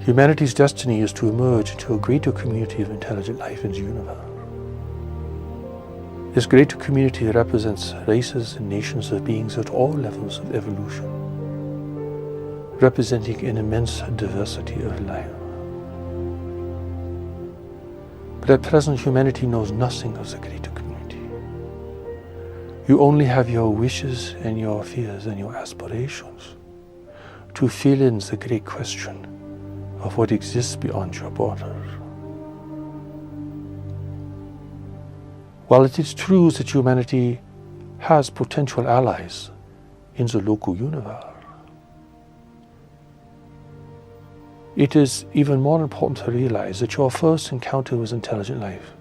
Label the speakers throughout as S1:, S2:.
S1: Humanity's destiny is to emerge into a greater community of intelligent life in the universe. This greater community represents races and nations of beings at all levels of evolution, representing an immense diversity of life. But at present, humanity knows nothing of the greater community. You only have your wishes and your fears and your aspirations to fill in the great question of what exists beyond your borders. While it is true that humanity has potential allies in the local universe, it is even more important to realize that your first encounter with intelligent life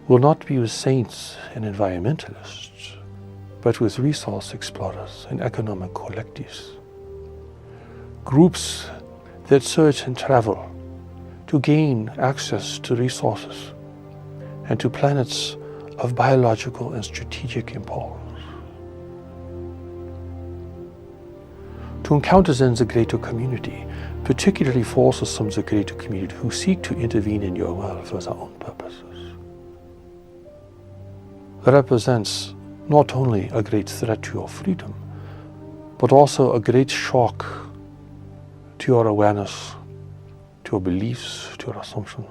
S1: will not be with saints and environmentalists, but with resource explorers and economic collectives. Groups that search and travel to gain access to resources and to planets of biological and strategic importance. To encounter then the greater community, particularly forces from the greater community who seek to intervene in your world for their own purposes. That represents not only a great threat to your freedom, but also a great shock to your awareness, to your beliefs, to your assumptions.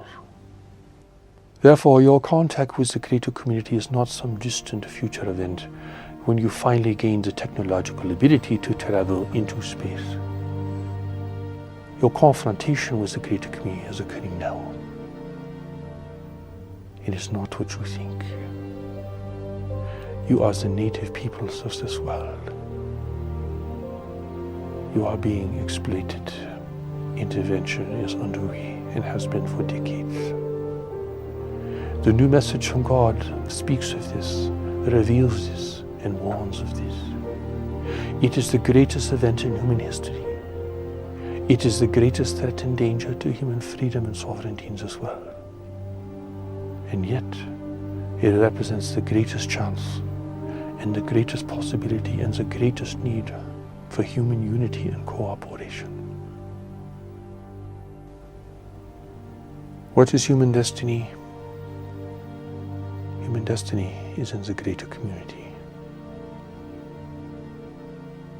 S1: Therefore, your contact with the greater community is not some distant future event when you finally gain the technological ability to travel into space. Your confrontation with the greater community is occurring now. It is not what you think. You are the native peoples of this world. You are being exploited. Intervention is underway and has been for decades. The new message from God speaks of this, reveals this, and warns of this. It is the greatest event in human history. It is the greatest threat and danger to human freedom and sovereignty in this world. And yet, it represents the greatest chance and the greatest possibility and the greatest need for human unity and cooperation. What is human destiny? Human destiny is in the greater community.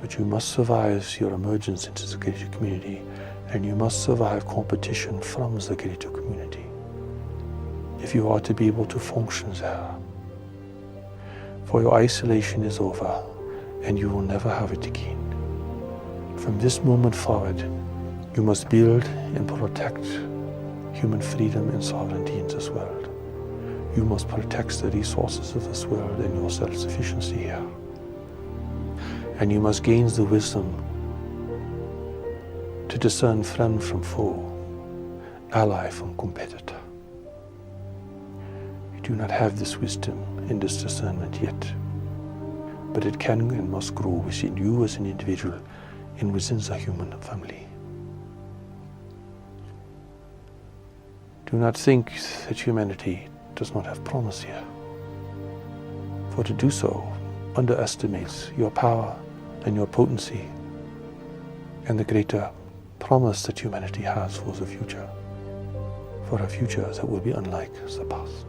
S1: But you must survive your emergence into the greater community, and you must survive competition from the greater community if you are to be able to function there. For your isolation is over, and you will never have it again. From this moment forward, you must build and protect human freedom and sovereignty in this world. You must protect the resources of this world and your self-sufficiency here. And you must gain the wisdom to discern friend from foe, ally from competitor. You do not have this wisdom and this discernment yet, but it can and must grow within you as an individual and within the human family. Do not think that humanity does not have promise here, for to do so underestimates your power and your potency and the greater promise that humanity has for the future, for a future that will be unlike the past.